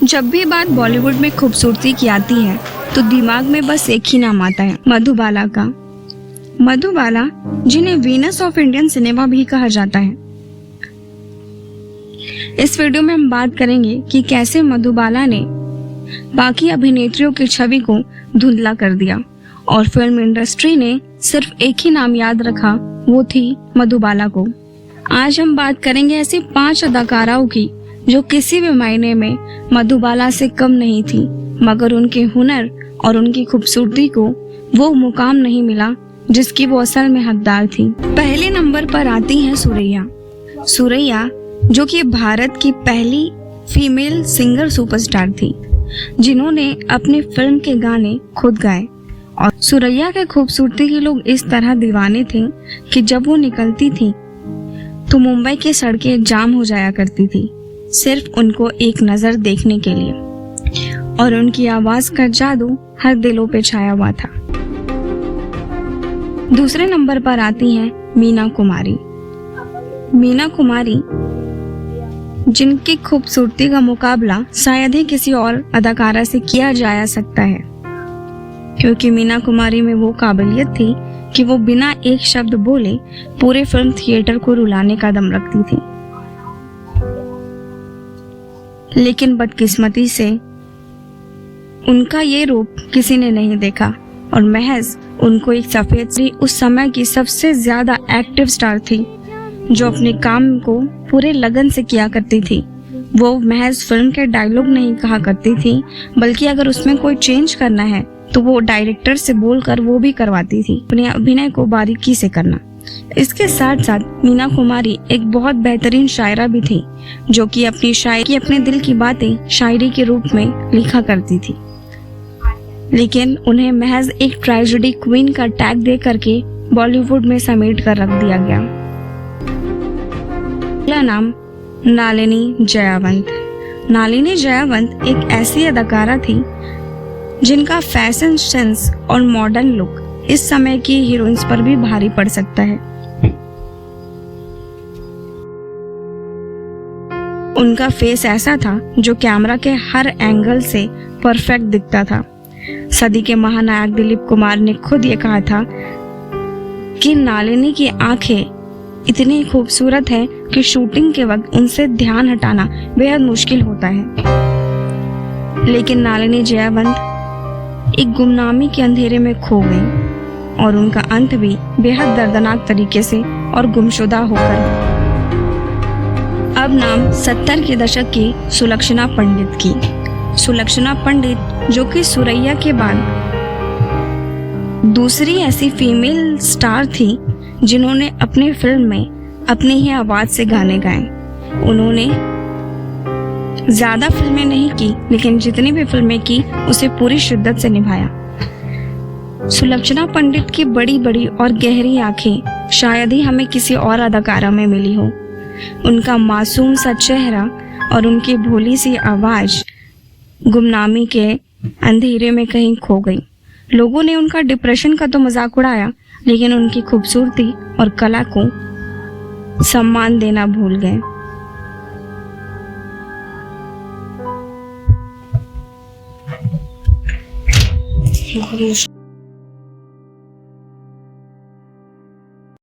जब भी बात बॉलीवुड में खूबसूरती की आती है तो दिमाग में बस एक ही नाम आता है, मधुबाला का। मधुबाला, जिन्हें वीनस ऑफ इंडियन सिनेमा भी कहा जाता है। इस वीडियो में हम बात करेंगे कि कैसे मधुबाला ने बाकी अभिनेत्रियों की छवि को धुंधला कर दिया और फिल्म इंडस्ट्री ने सिर्फ एक ही नाम याद रखा, वो थी मधुबाला को। आज हम बात करेंगे ऐसी 5 अदाकाराओं की जो किसी भी मायने में मधुबाला से कम नहीं थी, मगर उनके हुनर और उनकी खूबसूरती को वो मुकाम नहीं मिला जिसकी वो असल में हकदार थी। पहले नंबर पर आती हैं सुरैया। सुरैया, जो कि भारत की पहली फीमेल सिंगर सुपरस्टार थी, जिन्होंने अपनी फिल्म के गाने खुद गाए। और सुरैया के खूबसूरती के लोग इस तरह दीवाने थे कि जब वो निकलती थी तो मुंबई की सड़कें जाम हो जाया करती थी, सिर्फ उनको एक नजर देखने के लिए। और उनकी आवाज का जादू हर दिलों पे छाया हुआ था। दूसरे नंबर पर आती हैं मीना कुमारी। मीना कुमारी, जिनकी खूबसूरती का मुकाबला शायद ही किसी और अदाकारा से किया जा सकता है, क्योंकि मीना कुमारी में वो काबिलियत थी कि वो बिना एक शब्द बोले पूरे फिल्म थिएटर को रुलाने का दम रखती थी। लेकिन बदकिस्मती से उनका ये रूप किसी ने नहीं देखा और महज उनको एक सफेद सी उस समय की सबसे ज्यादा एक्टिव स्टार थी, जो अपने काम को पूरे लगन से किया करती थी। वो महज फिल्म के डायलॉग नहीं कहा करती थी, बल्कि अगर उसमें कोई चेंज करना है तो वो डायरेक्टर से बोलकर वो भी करवाती थी, अपने अभिनय को बारीकी से करना। इसके साथ साथ मीना कुमारी एक बहुत बेहतरीन शायरा भी थी, जो कि अपनी शायरी, अपने दिल की बातें शायरी के रूप में लिखा करती थी। लेकिन उन्हें महज एक ट्रेजेडी क्वीन का टैग दे करके बॉलीवुड में समेट कर रख दिया गया। अगला नाम नलिनी जयवंत। नलिनी जयवंत एक ऐसी अदाकारा थी जिनका फैशन सेंस और मॉडर्न लुक इस समय की हीरोइंस पर भी भारी पड़ सकता है। उनका फेस ऐसा था जो कैमरा के हर एंगल से परफेक्ट दिखता था। सदी के महानायक दिलीप कुमार ने खुद ये कहा था कि नलिनी की आंखें इतनी खूबसूरत है कि शूटिंग के वक्त उनसे ध्यान हटाना बेहद मुश्किल होता है। लेकिन नलिनी जयवंत एक गुमनामी के अंधेरे में खो गई और उनका अंत भी बेहद दर्दनाक तरीके से और गुमशुदा होकर। अब नाम 70 के दशक की सुलक्षणा पंडित की। सुलक्षणा पंडित, जो कि सुरैया के बाद दूसरी ऐसी फीमेल स्टार थी जिन्होंने अपनी फिल्म में अपनी ही आवाज से गाने गाए। उन्होंने ज्यादा फिल्में नहीं की, लेकिन जितनी भी फिल्में की उसे पूरी शिद्दत से निभाया। सुलक्षणा पंडित की बड़ी बड़ी और गहरी आंखें शायद ही हमें किसी और अदाकारा में मिली हो। उनका मासूम सा चेहरा और उनकी भोली सी आवाज गुमनामी के अंधेरे में कहीं खो गई। लोगों ने उनका डिप्रेशन का तो मजाक उड़ाया, लेकिन उनकी खूबसूरती और कला को सम्मान देना भूल गए।